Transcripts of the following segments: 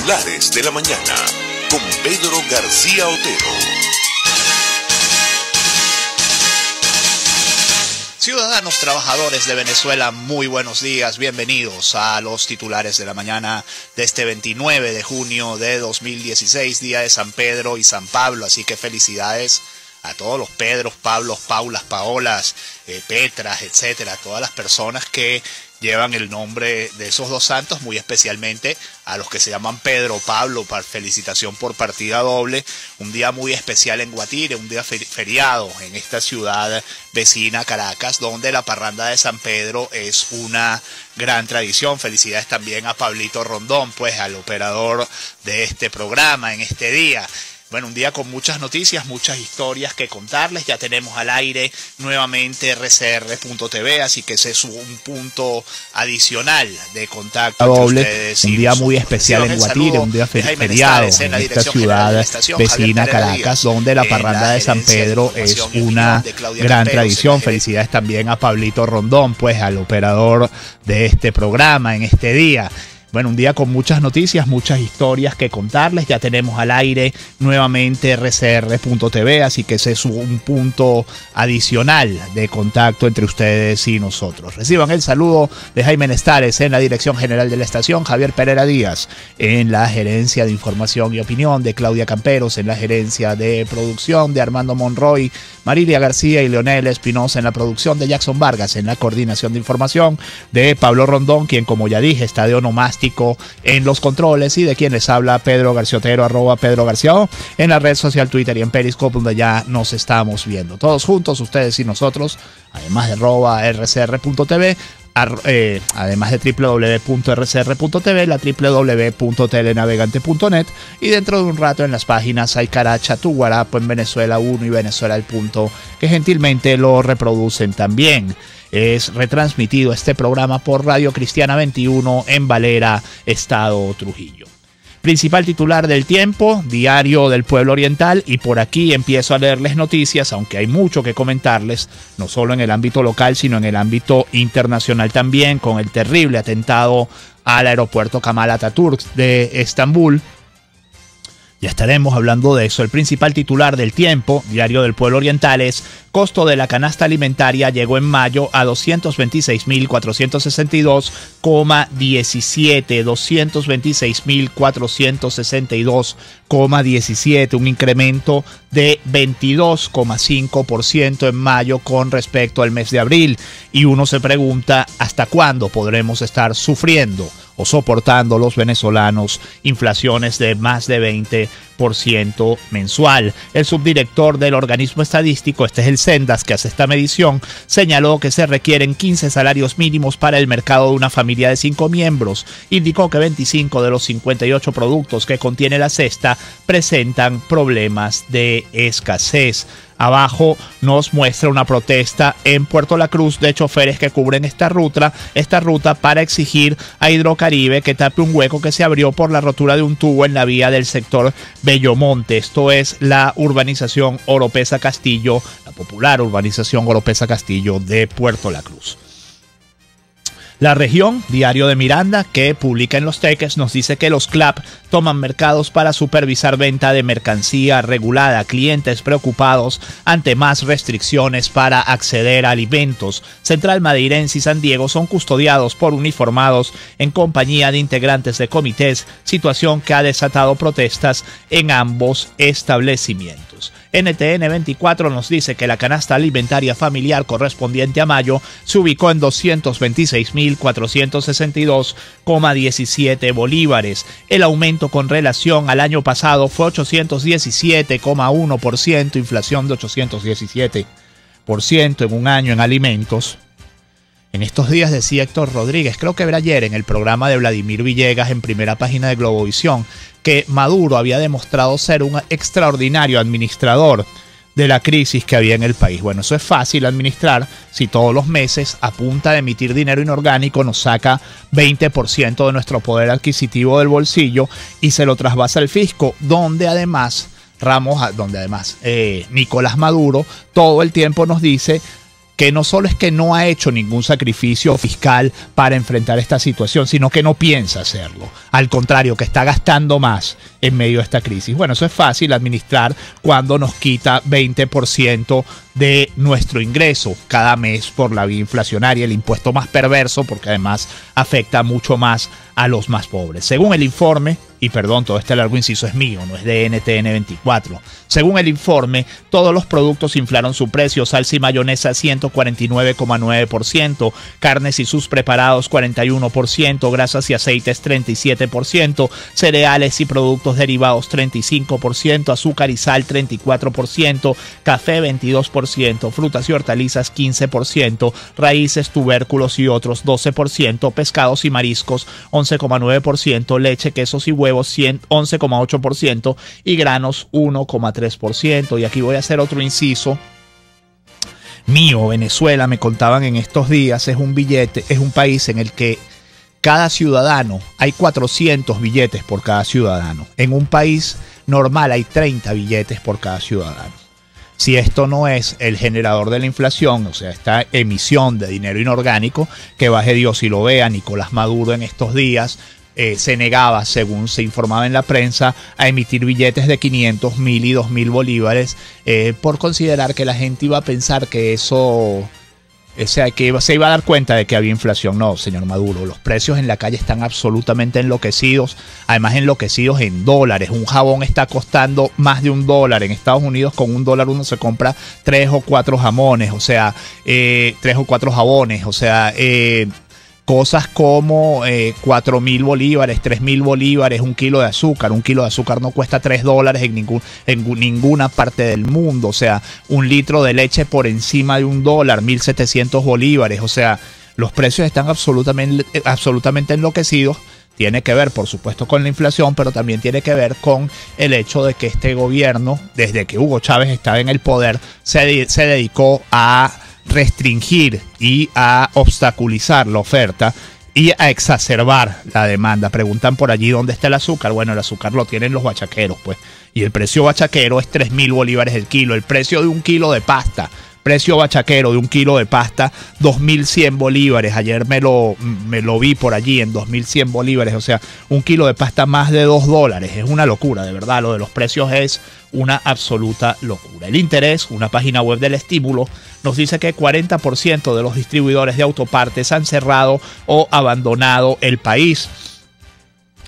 Titulares de la mañana con Pedro García Otero. Ciudadanos trabajadores de Venezuela, muy buenos días, bienvenidos a los titulares de la mañana de este 29 de junio de 2016, día de San Pedro y San Pablo, así que felicidades a todos los Pedros, Pablos, Paulas, Paolas, Petras, etcétera, todas las personas que llevan el nombre de esos dos santos, muy especialmente a los que se llaman Pedro, Pablo, felicitación por partida doble, un día muy especial en Guatire, un día feriado en esta ciudad vecina Caracas, donde la parranda de San Pedro es una gran tradición. Felicidades también a Pablito Rondón, pues al operador de este programa en este día. Bueno, un día con muchas noticias, muchas historias que contarles. Ya tenemos al aire nuevamente rcr.tv, así que ese es un punto adicional de contacto doble, entre ustedes. Un día muy especial en Guatire, un día feriado en esta ciudad vecina Caracas, donde la parranda de San Pedro es una gran tradición. Felicidades también a Pablito Rondón, pues al operador de este programa en este día. Bueno, un día con muchas noticias, muchas historias que contarles. Ya tenemos al aire nuevamente rcr.tv, así que ese es un punto adicional de contacto entre ustedes y nosotros. Reciban el saludo de Jaime Nestares en la dirección general de la estación, Javier Pereira Díaz en la gerencia de información y opinión, de Claudia Camperos en la gerencia de producción, de Armando Monroy, Marilia García y Leonel Espinosa en la producción, de Jackson Vargas en la coordinación de información, de Pablo Rondón, quien como ya dije está de onomástico en los controles, y de quien les habla Pedro García Otero, @Pedro García O, en la red social Twitter y en Periscope, donde ya nos estamos viendo todos juntos, ustedes y nosotros, además de @rcr.tv, además de www.rcr.tv, la www.telenavegante.net, y dentro de un rato en las páginas Aicaracha, Tuguarapo, en Venezuela 1 y Venezuela El Punto, que gentilmente lo reproducen también. Es retransmitido este programa por Radio Cristiana 21 en Valera, Estado Trujillo. Principal titular del Tiempo, Diario del Pueblo Oriental, y por aquí empiezo a leerles noticias, aunque hay mucho que comentarles, no solo en el ámbito local, sino en el ámbito internacional también, con el terrible atentado al aeropuerto Kemal Atatürk de Estambul. Ya estaremos hablando de eso. El principal titular del Tiempo, Diario del Pueblo Oriental, es: costo de la canasta alimentaria llegó en mayo a 226.462,17, 226.462,17, un incremento de 22,5% en mayo con respecto al mes de abril. Y uno se pregunta, ¿hasta cuándo podremos estar sufriendo o soportando los venezolanos inflaciones de más de 20% mensual? El subdirector del organismo estadístico, este es el Sendas, que hace esta medición, señaló que se requieren 15 salarios mínimos para el mercado de una familia de 5 miembros. Indicó que 25 de los 58 productos que contiene la cesta presentan problemas de escasez. Abajo nos muestra una protesta en Puerto La Cruz de choferes que cubren esta ruta para exigir a Hidrocaribe que tape un hueco que se abrió por la rotura de un tubo en la vía del sector Bellomonte. Esto es la urbanización Oropesa Castillo, la popular urbanización Oropesa Castillo de Puerto La Cruz. La Región, Diario de Miranda, que publica en Los Teques, nos dice que los CLAP toman mercados para supervisar venta de mercancía regulada. Clientes preocupados ante más restricciones para acceder a alimentos. Central Madeirense y San Diego son custodiados por uniformados en compañía de integrantes de comités, situación que ha desatado protestas en ambos establecimientos. NTN 24 nos dice que la canasta alimentaria familiar correspondiente a mayo se ubicó en 226.462,17 bolívares. El aumento con relación al año pasado fue 817,1%, inflación de 817% en un año en alimentos. En estos días decía Héctor Rodríguez, creo que era ayer en el programa de Vladimir Villegas en primera página de Globovisión, que Maduro había demostrado ser un extraordinario administrador de la crisis que había en el país. Bueno, eso es fácil administrar si todos los meses, a punta de emitir dinero inorgánico, nos saca 20% de nuestro poder adquisitivo del bolsillo y se lo trasvasa al fisco, donde además Nicolás Maduro todo el tiempo nos dice: que no solo es que no ha hecho ningún sacrificio fiscal para enfrentar esta situación, sino que no piensa hacerlo. Al contrario, que está gastando más en medio de esta crisis. Bueno, eso es fácil administrar cuando nos quita 20% de nuestro ingreso cada mes por la vía inflacionaria, el impuesto más perverso porque además afecta mucho más a los más pobres. Según el informe, y perdón, todo este largo inciso es mío, no es de NTN 24. Según el informe, todos los productos inflaron su precio: salsa y mayonesa 149,9%, carnes y sus preparados 41%, grasas y aceites 37%, cereales y productos derivados 35%, azúcar y sal 34%, café 22%, frutas y hortalizas 15%, raíces, tubérculos y otros 12%, pescados y mariscos 11,9%, leche, quesos y huevos 11,8% y granos 1,3%. Y aquí voy a hacer otro inciso mío. Venezuela, me contaban en estos días, es un país en el que cada ciudadano, hay 400 billetes por cada ciudadano. En un país normal hay 30 billetes por cada ciudadano. Si esto no es el generador de la inflación, o sea, esta emisión de dinero inorgánico, que baje Dios y lo vea. Nicolás Maduro en estos días se negaba, según se informaba en la prensa, a emitir billetes de 500, 1000 y 2000 bolívares por considerar que la gente iba a pensar que eso... O sea, que se iba a dar cuenta de que había inflación. No, señor Maduro, los precios en la calle están absolutamente enloquecidos, además enloquecidos en dólares. Un jabón está costando más de $1. En Estados Unidos con $1 uno se compra 3 o 4 jamones, o sea, 3 o 4 jabones, o sea, cosas como 4.000 bolívares, 3.000 bolívares, un kilo de azúcar. Un kilo de azúcar no cuesta $3 en ninguna parte del mundo. O sea, un litro de leche por encima de $1, 1.700 bolívares. O sea, los precios están absolutamente enloquecidos. Tiene que ver, por supuesto, con la inflación, pero también tiene que ver con el hecho de que este gobierno, desde que Hugo Chávez estaba en el poder, se dedicó a restringir y a obstaculizar la oferta y a exacerbar la demanda. Preguntan por allí dónde está el azúcar. Bueno, el azúcar lo tienen los bachaqueros, pues. Y el precio bachaquero es 3.000 bolívares el kilo. El precio de un kilo de pasta, precio bachaquero de un kilo de pasta, 2.100 bolívares. Ayer me lo vi por allí en 2.100 bolívares. O sea, un kilo de pasta más de $2. Es una locura, de verdad. Lo de los precios es una absoluta locura. El Interés, una página web del estímulo, nos dice que 40% de los distribuidores de autopartes han cerrado o abandonado el país.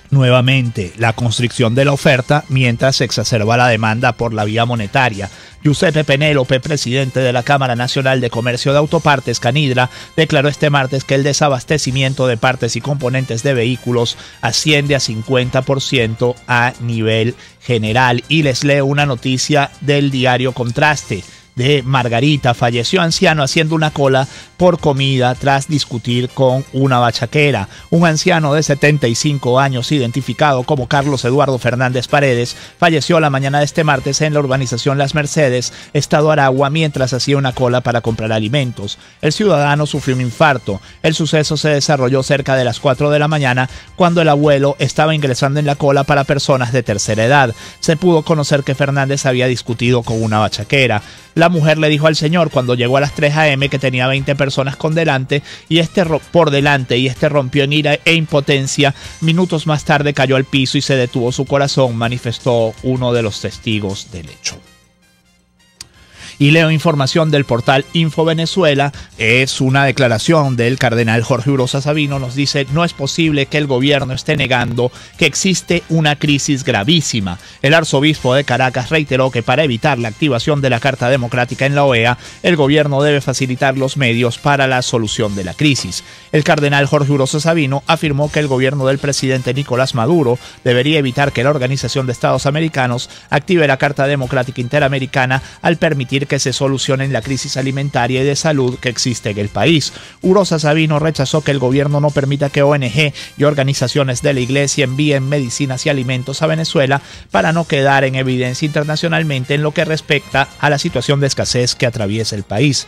Nuevamente, la constricción de la oferta mientras se exacerba la demanda por la vía monetaria. Giuseppe Penélope, presidente de la Cámara Nacional de Comercio de Autopartes, Canidra, declaró este martes que el desabastecimiento de partes y componentes de vehículos asciende a 50% a nivel general. Y les leo una noticia del diario Contraste. De Margarita: falleció anciano haciendo una cola por comida tras discutir con una bachaquera. Un anciano de 75 años, identificado como Carlos Eduardo Fernández Paredes, falleció la mañana de este martes en la urbanización Las Mercedes, estado Aragua, mientras hacía una cola para comprar alimentos. El ciudadano sufrió un infarto. El suceso se desarrolló cerca de las 4 de la mañana, cuando el abuelo estaba ingresando en la cola para personas de tercera edad. Se pudo conocer que Fernández había discutido con una bachaquera. La mujer le dijo al señor cuando llegó a las 3 a.m. que tenía 20 personas por delante y este rompió en ira e impotencia. Minutos más tarde cayó al piso y se detuvo su corazón, manifestó uno de los testigos del hecho. Y leo información del portal Info Venezuela. Es una declaración del cardenal Jorge Urosa Sabino. Nos dice: no es posible que el gobierno esté negando que existe una crisis gravísima. El arzobispo de Caracas reiteró que para evitar la activación de la Carta Democrática en la OEA, el gobierno debe facilitar los medios para la solución de la crisis. El cardenal Jorge Urosa Sabino afirmó que el gobierno del presidente Nicolás Maduro debería evitar que la Organización de Estados Americanos active la Carta Democrática Interamericana al permitir que se solucione la crisis alimentaria y de salud que existe en el país. Urosa Sabino rechazó que el gobierno no permita que ONG y organizaciones de la Iglesia envíen medicinas y alimentos a Venezuela para no quedar en evidencia internacionalmente en lo que respecta a la situación de escasez que atraviesa el país.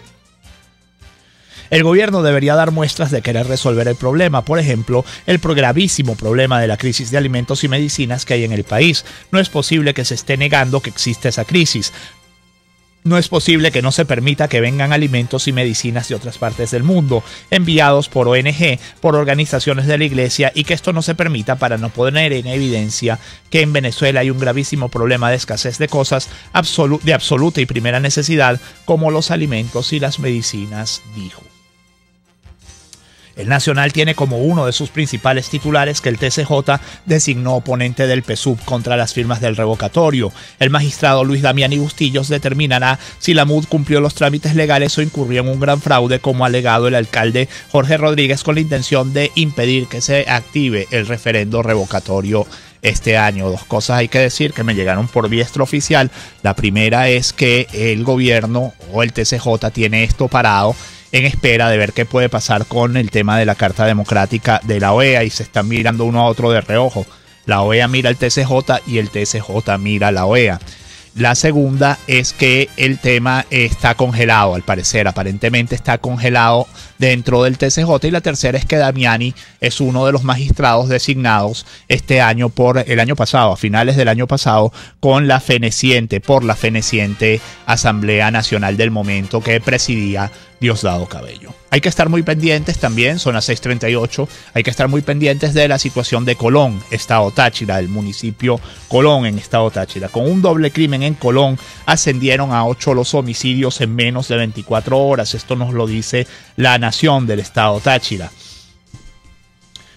El gobierno debería dar muestras de querer resolver el problema, por ejemplo, el gravísimo problema de la crisis de alimentos y medicinas que hay en el país. No es posible que se esté negando que existe esa crisis. No es posible que no se permita que vengan alimentos y medicinas de otras partes del mundo, enviados por ONG, por organizaciones de la Iglesia, y que esto no se permita para no poner en evidencia que en Venezuela hay un gravísimo problema de escasez de cosas de absoluta y primera necesidad, como los alimentos y las medicinas, dijo. El Nacional tiene como uno de sus principales titulares que el TCJ designó oponente del PSUV contra las firmas del revocatorio. El magistrado Luis Damiani Bustillos determinará si la MUD cumplió los trámites legales o incurrió en un gran fraude, como ha alegado el alcalde Jorge Rodríguez, con la intención de impedir que se active el referendo revocatorio este año. Dos cosas hay que decir que me llegaron por vía extraoficial. La primera es que el gobierno o el TCJ tiene esto parado en espera de ver qué puede pasar con el tema de la Carta Democrática de la OEA, y se están mirando uno a otro de reojo. La OEA mira al TCJ y el TCJ mira a la OEA. La segunda es que el tema está congelado, al parecer, aparentemente está congelado dentro del TCJ. Y la tercera es que Damiani es uno de los magistrados designados este año a finales del año pasado, por la feneciente Asamblea Nacional del momento que presidía Diosdado Cabello. Hay que estar muy pendientes también, son las 6:38, hay que estar muy pendientes de la situación de Colón, Estado Táchira, el municipio Colón en Estado Táchira. Con un doble crimen en Colón, ascendieron a 8 los homicidios en menos de 24 horas. Esto nos lo dice La Nación del Estado Táchira.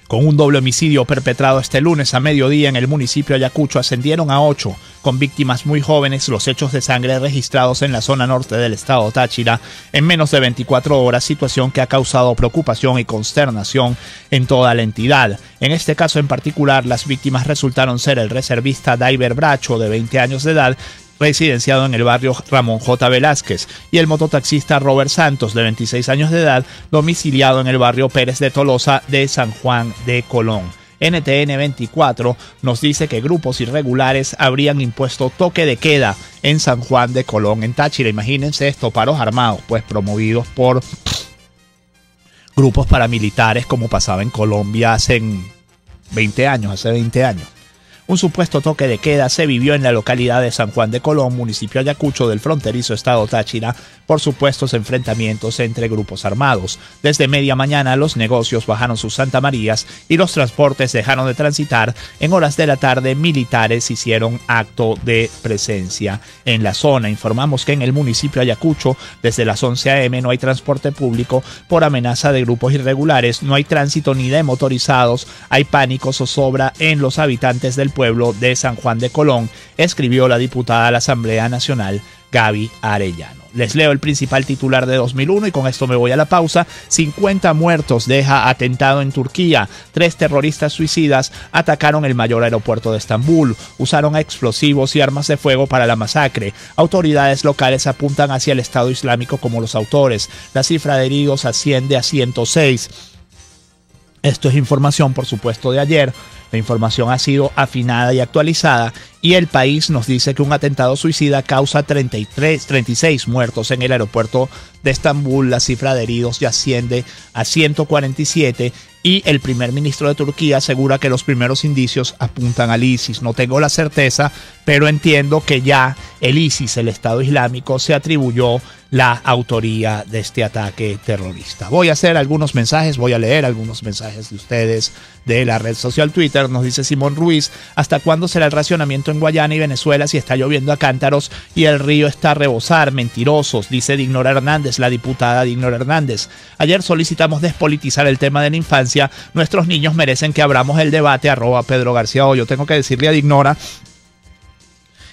Con un doble homicidio perpetrado este lunes a mediodía en el municipio de Ayacucho, ascendieron a 8, con víctimas muy jóvenes, los hechos de sangre registrados en la zona norte del estado Táchira en menos de 24 horas, situación que ha causado preocupación y consternación en toda la entidad. En este caso en particular, las víctimas resultaron ser el reservista Daiver Bracho, de 20 años de edad, residenciado en el barrio Ramón J. Velázquez, y el mototaxista Robert Santos, de 26 años de edad, domiciliado en el barrio Pérez de Tolosa de San Juan de Colón. NTN 24 nos dice que grupos irregulares habrían impuesto toque de queda en San Juan de Colón, en Táchira. Imagínense esto, paros armados, pues promovidos por grupos paramilitares, como pasaba en Colombia hace 20 años. Un supuesto toque de queda se vivió en la localidad de San Juan de Colón, municipio de Ayacucho, del fronterizo estado Táchira, por supuestos enfrentamientos entre grupos armados. Desde media mañana los negocios bajaron sus Santa Marías y los transportes dejaron de transitar. En horas de la tarde, militares hicieron acto de presencia en la zona. Informamos que en el municipio de Ayacucho, desde las 11 a.m. no hay transporte público por amenaza de grupos irregulares, no hay tránsito ni de motorizados, hay pánico, zozobra en los habitantes del pueblo de San Juan de Colón, escribió la diputada a la Asamblea Nacional, Gaby Arellano. Les leo el principal titular de 2001 y con esto me voy a la pausa. 50 muertos deja atentado en Turquía. 3 terroristas suicidas atacaron el mayor aeropuerto de Estambul. Usaron explosivos y armas de fuego para la masacre. Autoridades locales apuntan hacia el Estado Islámico como los autores. La cifra de heridos asciende a 106. Esto es información, por supuesto, de ayer. La información ha sido afinada y actualizada, y El País nos dice que un atentado suicida causa 36 muertos en el aeropuerto de Estambul. La cifra de heridos ya asciende a 147, y el primer ministro de Turquía asegura que los primeros indicios apuntan al ISIS. No tengo la certeza, pero entiendo que ya el ISIS, el Estado Islámico, se atribuyó la autoría de este ataque terrorista. Voy a leer algunos mensajes de ustedes de la red social Twitter. Nos dice Simón Ruiz: ¿hasta cuándo será el racionamiento en Guayana y Venezuela si está lloviendo a cántaros y el río está a rebosar? Mentirosos, dice Dignora Hernández, la diputada Dignora Hernández. Ayer solicitamos despolitizar el tema de la infancia. Nuestros niños merecen que abramos el debate. @Pedro García Hoyo. Tengo que decirle a Dignora,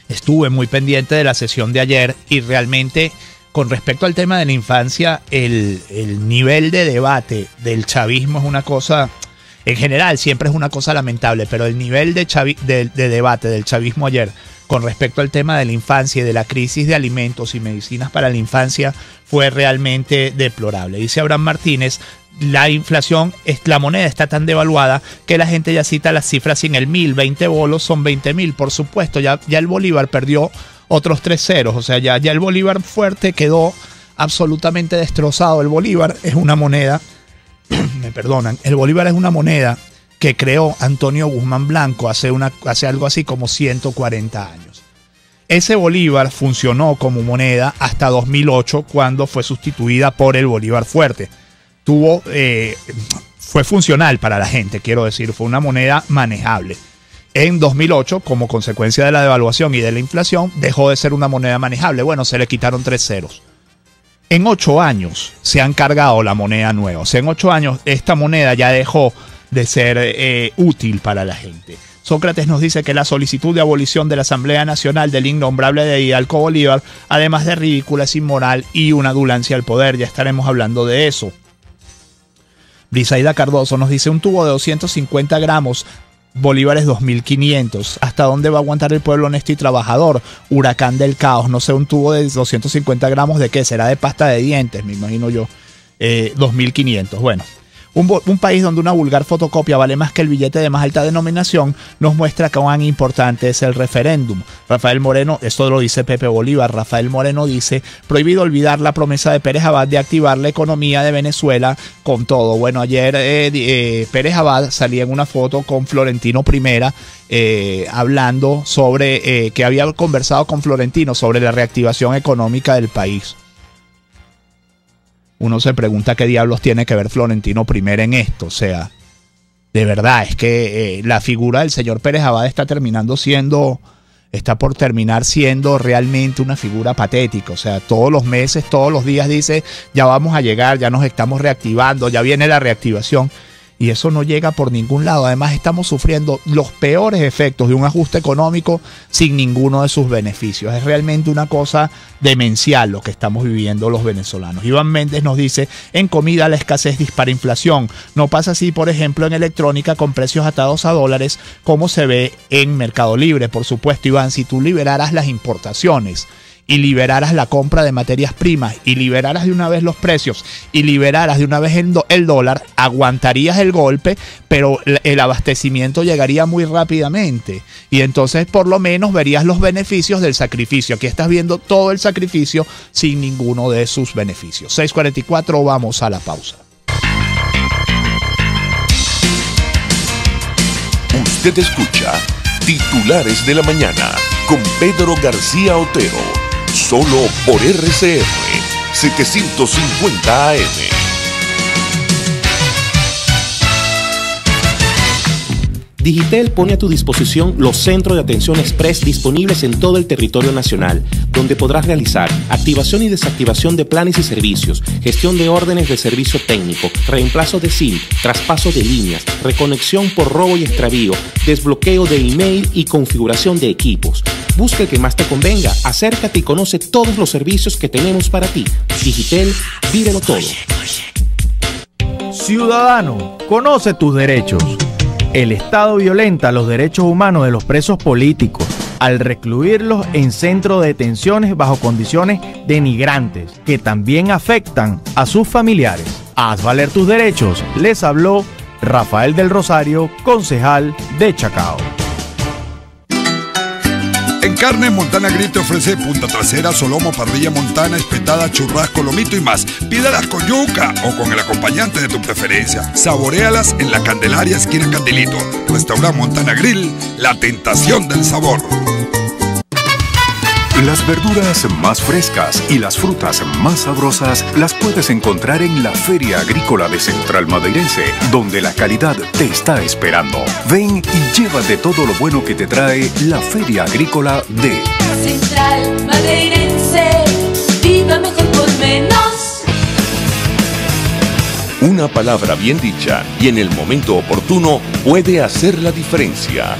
estuve muy pendiente de la sesión de ayer, y realmente, con respecto al tema de la infancia, el nivel de debate del chavismo es una cosa, en general siempre es una cosa lamentable, pero el nivel de debate del chavismo ayer con respecto al tema de la infancia y de la crisis de alimentos y medicinas para la infancia fue realmente deplorable. Dice Abraham Martínez: la inflación, la moneda está tan devaluada que la gente ya cita las cifras sin el 1000, 20 bolos son 20.000. Por supuesto, ya el bolívar perdió otros 3 ceros, o sea, ya el bolívar fuerte quedó absolutamente destrozado. El bolívar es una moneda, el bolívar es una moneda que creó Antonio Guzmán Blanco hace algo así como 140 años. Ese bolívar funcionó como moneda hasta 2008, cuando fue sustituida por el bolívar fuerte. Fue funcional para la gente, quiero decir, fue una moneda manejable. En 2008, como consecuencia de la devaluación y de la inflación, dejó de ser una moneda manejable. Bueno, se le quitaron 3 ceros. En 8 años se han cargado la moneda nueva. O sea, en 8 años esta moneda ya dejó de ser útil para la gente. Sócrates nos dice que la solicitud de abolición de la Asamblea Nacional del innombrable de Hidalgo Bolívar, además de ridícula, es inmoral y una adulancia al poder. Ya estaremos hablando de eso. Brisaida Cardoso nos dice: un tubo de 250 gramos, bolívares 2.500. ¿Hasta dónde va a aguantar el pueblo honesto y trabajador? Huracán del caos. No sé, un tubo de 250 gramos de qué, será de pasta de dientes, me imagino yo. 2.500. Bueno. Un país donde una vulgar fotocopia vale más que el billete de más alta denominación nos muestra cuán importante es el referéndum. Rafael Moreno, esto lo dice Pepe Bolívar, Rafael Moreno dice: prohibido olvidar la promesa de Pérez Abad de activar la economía de Venezuela con todo. Bueno, ayer Pérez Abad salía en una foto con Florentino Primera, hablando sobre que había conversado con Florentino sobre la reactivación económica del país. Uno se pregunta qué diablos tiene que ver Florentino Primera en esto. O sea, de verdad, es que la figura del señor Pérez Abad está por terminar siendo realmente una figura patética. O sea, todos los meses, todos los días dice: ya vamos a llegar, ya nos estamos reactivando, ya viene la reactivación. Y eso no llega por ningún lado. Además, estamos sufriendo los peores efectos de un ajuste económico sin ninguno de sus beneficios. Es realmente una cosa demencial lo que estamos viviendo los venezolanos. Iván Méndez nos dice: en comida la escasez dispara inflación. No pasa así, por ejemplo, en electrónica con precios atados a dólares, como se ve en Mercado Libre. Por supuesto, Iván, si tú liberaras las importaciones y liberaras la compra de materias primas y liberaras de una vez los precios y liberaras de una vez el dólar, aguantarías el golpe, pero el abastecimiento llegaría muy rápidamente y entonces por lo menos verías los beneficios del sacrificio. Aquí estás viendo todo el sacrificio sin ninguno de sus beneficios. 6:44, vamos a la pausa. Usted escucha Titulares de la Mañana con Pedro García Otero. Solo por RCR 750 AM. Digitel pone a tu disposición los centros de atención express disponibles en todo el territorio nacional, donde podrás realizar activación y desactivación de planes y servicios, gestión de órdenes de servicio técnico, reemplazo de SIM, traspaso de líneas, reconexión por robo y extravío, desbloqueo de email y configuración de equipos. Busca el que más te convenga, acércate y conoce todos los servicios que tenemos para ti. Digitel, vívelo todo. Ciudadano, conoce tus derechos. El Estado violenta los derechos humanos de los presos políticos al recluirlos en centros de detenciones bajo condiciones denigrantes que también afectan a sus familiares. Haz valer tus derechos. Les habló Rafael del Rosario, concejal de Chacao. En Carne Montana Grill te ofrece punta trasera, solomo, parrilla montana, espetada, churrasco, lomito y más. Pídalas con yuca o con el acompañante de tu preferencia. Saboréalas en la Candelaria esquina Candilito. Restaurante Montana Grill, la tentación del sabor. Las verduras más frescas y las frutas más sabrosas las puedes encontrar en la Feria Agrícola de Central Madeirense, donde la calidad te está esperando. Ven y llévate todo lo bueno que te trae la Feria Agrícola de Central Madeirense. Viva mejor por menos. Una palabra bien dicha y en el momento oportuno puede hacer la diferencia.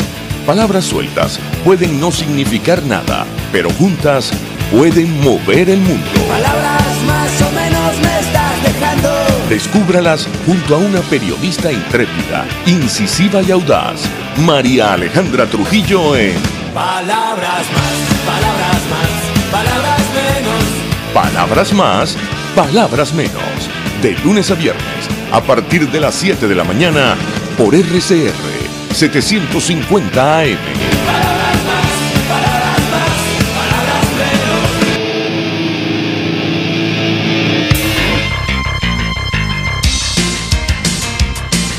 Palabras sueltas pueden no significar nada, pero juntas pueden mover el mundo. Palabras más o menos me estás dejando. Descúbralas junto a una periodista intrépida, incisiva y audaz, María Alejandra Trujillo en Palabras más, palabras más, palabras menos. Palabras más, palabras menos. De lunes a viernes, a partir de las 7 de la mañana, por RCR 750 AM. Palabras más, palabras más, palabras menos.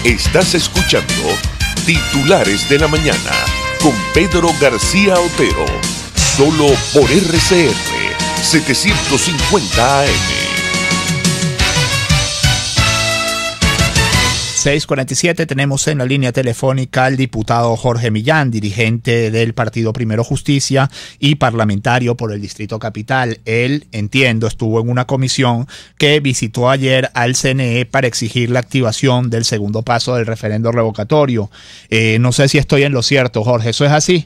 Estás escuchando Titulares de la Mañana con Pedro García Otero. solo por RCR 750 AM. 6:47, tenemos en la línea telefónica al diputado Jorge Millán, dirigente del Partido Primero Justicia y parlamentario por el Distrito Capital. Él, entiendo, estuvo en una comisión que visitó ayer al CNE para exigir la activación del segundo paso del referendo revocatorio. No sé si estoy en lo cierto, Jorge, ¿eso es así?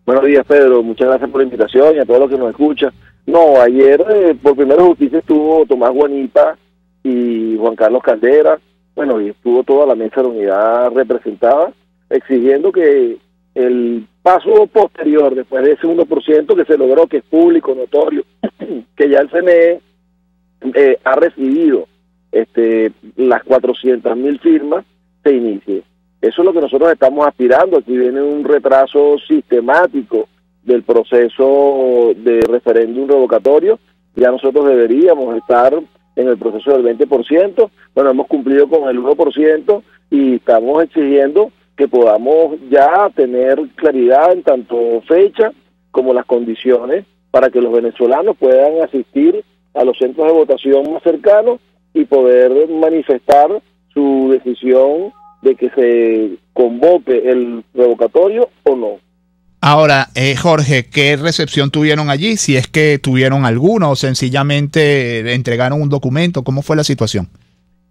Buenos días, Pedro. Muchas gracias por la invitación y a todos los que nos escuchan. No, ayer por Primero Justicia estuvo Tomás Guanipa y Juan Carlos Caldera. Bueno, y estuvo toda la mesa de unidad representada, exigiendo que el paso posterior, después de ese 1% que se logró, que es público, notorio, que ya el CNE ha recibido las 400.000 firmas, se inicie. Eso es lo que nosotros estamos aspirando. Aquí viene un retraso sistemático del proceso de referéndum revocatorio. Ya nosotros deberíamos estar en el proceso del 20%, bueno, hemos cumplido con el 1% y estamos exigiendo que podamos ya tener claridad en tanto fecha como las condiciones para que los venezolanos puedan asistir a los centros de votación más cercanos y poder manifestar su decisión de que se convoque el revocatorio o no. Ahora, Jorge, ¿qué recepción tuvieron allí? Si es que tuvieron alguna o sencillamente entregaron un documento, ¿cómo fue la situación?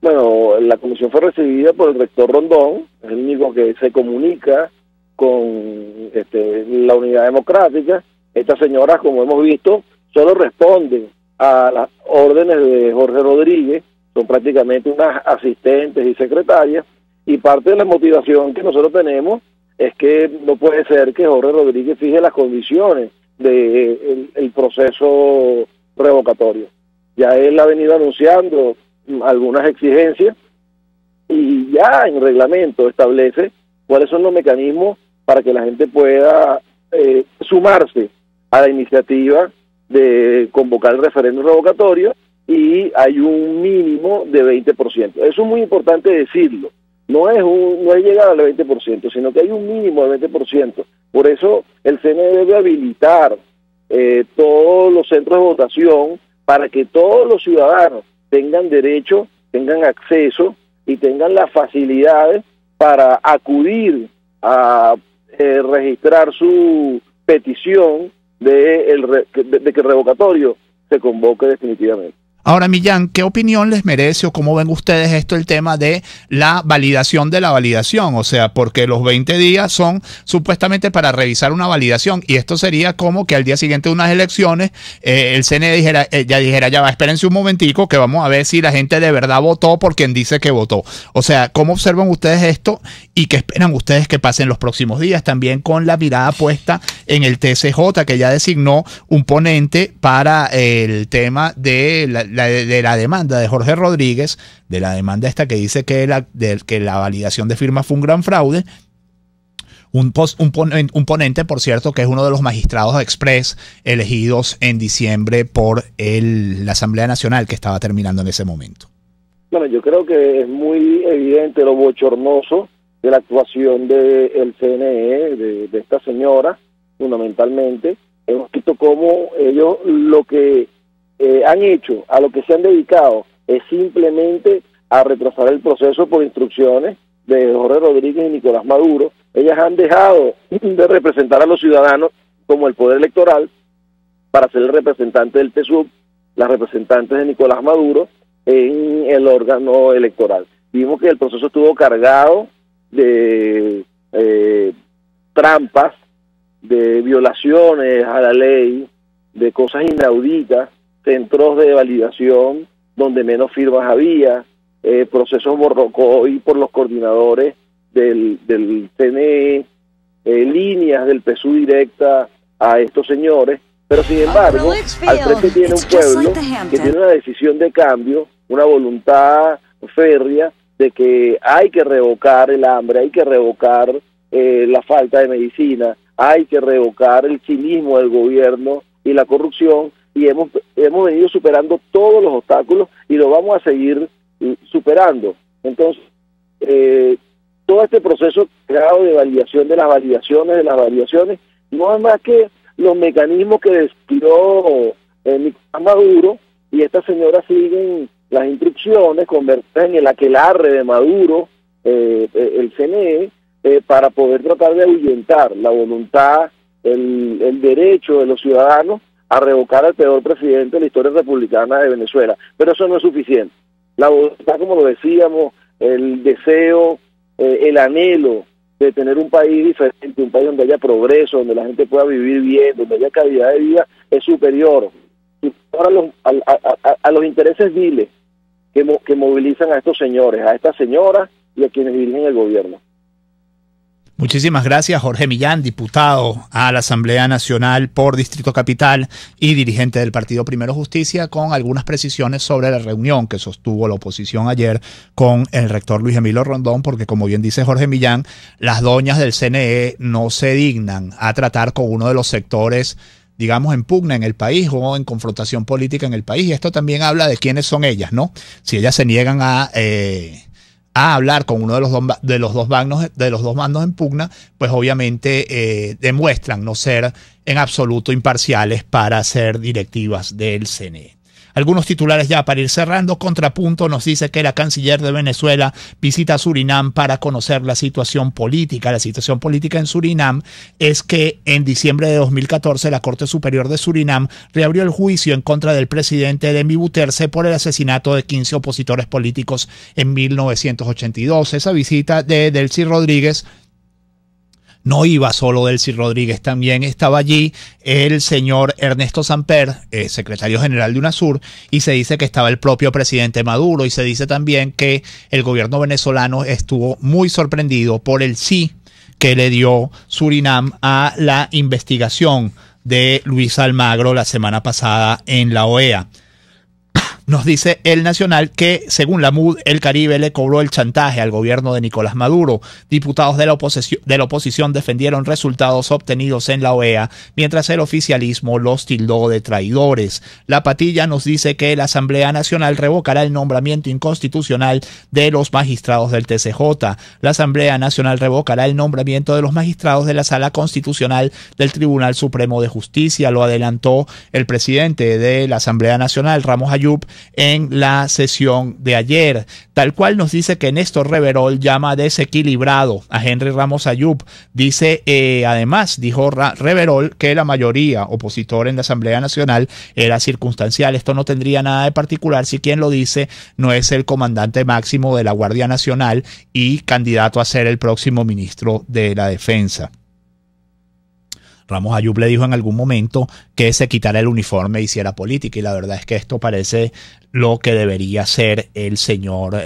Bueno, la comisión fue recibida por el rector Rondón, es el único que se comunica con la Unidad Democrática. Estas señoras, como hemos visto, solo responden a las órdenes de Jorge Rodríguez, son prácticamente unas asistentes y secretarias, y parte de la motivación que nosotros tenemos es que no puede ser que Jorge Rodríguez fije las condiciones del el proceso revocatorio. Ya él ha venido anunciando algunas exigencias y ya en reglamento establece cuáles son los mecanismos para que la gente pueda sumarse a la iniciativa de convocar el referéndum revocatorio, y hay un mínimo de 20%. Eso es muy importante decirlo. No es llegar al 20%, sino que hay un mínimo de 20%. Por eso el CNE debe habilitar todos los centros de votación para que todos los ciudadanos tengan derecho, tengan acceso y tengan las facilidades para acudir a registrar su petición de que el revocatorio se convoque definitivamente. Ahora, Millán, ¿qué opinión les merece o cómo ven ustedes esto, el tema de la validación de la validación? O sea, porque los 20 días son supuestamente para revisar una validación, y esto sería como que al día siguiente de unas elecciones el CNE dijera, ya va, espérense un momentico que vamos a ver si la gente de verdad votó por quien dice que votó. O sea, ¿cómo observan ustedes esto y qué esperan ustedes que pasen los próximos días? También con la mirada puesta en el TCJ, que ya designó un ponente para el tema de la demanda de Jorge Rodríguez, de la demanda esta que dice que la validación de firmas fue un gran fraude. Un ponente, por cierto, que es uno de los magistrados express elegidos en diciembre por la Asamblea Nacional, que estaba terminando en ese momento. Bueno, yo creo que es muy evidente lo bochornoso de la actuación del CNE, de esta señora, fundamentalmente. Hemos visto cómo ellos lo que han hecho, a lo que se han dedicado, es simplemente a retrasar el proceso por instrucciones de Jorge Rodríguez y Nicolás Maduro. Ellas han dejado de representar a los ciudadanos como el poder electoral para ser el representante del PSUV, las representantes de Nicolás Maduro en el órgano electoral. Vimos que el proceso estuvo cargado de trampas, de violaciones a la ley, de cosas inauditas, centros de validación donde menos firmas había, procesos morrocoy por los coordinadores del CNE, líneas del PSUV directa a estos señores, pero sin embargo, al frente tiene un pueblo que tiene una decisión de cambio, una voluntad férrea de que hay que revocar el hambre, hay que revocar la falta de medicina, hay que revocar el cinismo del gobierno y la corrupción, y hemos venido superando todos los obstáculos y lo vamos a seguir superando. Entonces, todo este proceso creado de validación de las validaciones, no es más que los mecanismos que despidió Nicolás Maduro, y esta señora sigue las instrucciones convertidas en el aquelarre de Maduro, el CNE, para poder tratar de ahuyentar la voluntad, el derecho de los ciudadanos a revocar al peor presidente de la historia republicana de Venezuela. Pero eso no es suficiente. La voluntad, como lo decíamos, el deseo, el anhelo de tener un país diferente, un país donde haya progreso, donde la gente pueda vivir bien, donde haya calidad de vida, es superior a los intereses viles que movilizan a estos señores, a estas señoras y a quienes dirigen el gobierno. Muchísimas gracias, Jorge Millán, diputado a la Asamblea Nacional por Distrito Capital y dirigente del Partido Primero Justicia, con algunas precisiones sobre la reunión que sostuvo la oposición ayer con el rector Luis Emilio Rondón, porque como bien dice Jorge Millán, las doñas del CNE no se dignan a tratar con uno de los sectores, digamos, en pugna en el país o en confrontación política en el país. Y esto también habla de quiénes son ellas, ¿no? Si ellas se niegan a hablar con uno de los dos bandos en pugna, pues obviamente demuestran no ser en absoluto imparciales para ser directivas del CNE. Algunos titulares ya para ir cerrando. Contrapunto nos dice que la canciller de Venezuela visita Surinam para conocer la situación política. La situación política en Surinam es que en diciembre de 2014 la Corte Superior de Surinam reabrió el juicio en contra del presidente Demi Bouterse por el asesinato de 15 opositores políticos en 1982. Esa visita de Delcy Rodríguez no iba solo Delcy Rodríguez, también estaba allí el señor Ernesto Samper, secretario general de UNASUR, y se dice que estaba el propio presidente Maduro, y se dice también que el gobierno venezolano estuvo muy sorprendido por el sí que le dio Surinam a la investigación de Luis Almagro la semana pasada en la OEA. Nos dice el Nacional que, según la MUD, el Caribe le cobró el chantaje al gobierno de Nicolás Maduro. Diputados de la oposición defendieron resultados obtenidos en la OEA, mientras el oficialismo los tildó de traidores. La Patilla nos dice que la Asamblea Nacional revocará el nombramiento inconstitucional de los magistrados del TCJ. La Asamblea Nacional revocará el nombramiento de los magistrados de la Sala Constitucional del Tribunal Supremo de Justicia. Lo adelantó el presidente de la Asamblea Nacional, Ramos Ayub, en la sesión de ayer. Tal cual nos dice que Néstor Reverol llama desequilibrado a Henry Ramos Ayub. Dice, además, dijo Reverol que la mayoría opositora en la Asamblea Nacional era circunstancial. Esto no tendría nada de particular si quien lo dice no es el comandante máximo de la Guardia Nacional y candidato a ser el próximo ministro de la Defensa. Ramos Ayub le dijo en algún momento que se quitara el uniforme e hiciera política, y la verdad es que esto parece lo que debería ser el señor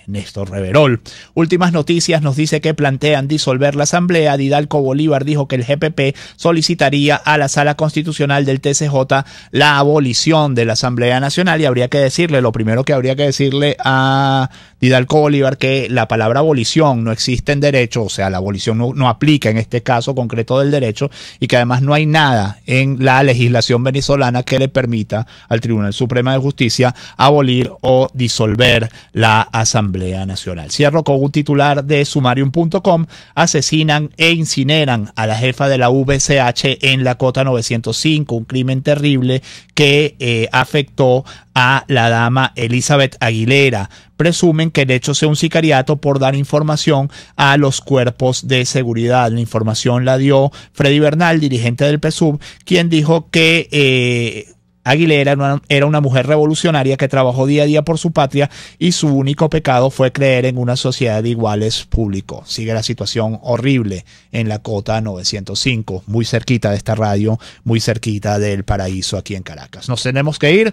Néstor Reverol. Últimas noticias nos dice que plantean disolver la Asamblea. Didalco Bolívar dijo que el GPP solicitaría a la Sala Constitucional del TCJ la abolición de la Asamblea Nacional, y habría que decirle, lo primero que habría que decirle a Didalco Bolívar, que la palabra abolición no existe en derecho, o sea, la abolición no aplica en este caso concreto del derecho, y que además no hay nada en la legislación venezolana que le permita al Tribunal Supremo de Justicia abolir o disolver la Asamblea Nacional. Cierro con un titular de sumarium.com. Asesinan e incineran a la jefa de la VCH en la Cota 905, un crimen terrible que afectó a la dama Elizabeth Aguilera. Presumen que el hecho sea un sicariato por dar información a los cuerpos de seguridad. La información la dio Freddy Bernal, dirigente del PSUV, quien dijo que Aguilera era una mujer revolucionaria que trabajó día a día por su patria y su único pecado fue creer en una sociedad de iguales público. Sigue la situación horrible en la Cota 905, muy cerquita de esta radio, muy cerquita del Paraíso aquí en Caracas. Nos tenemos que ir.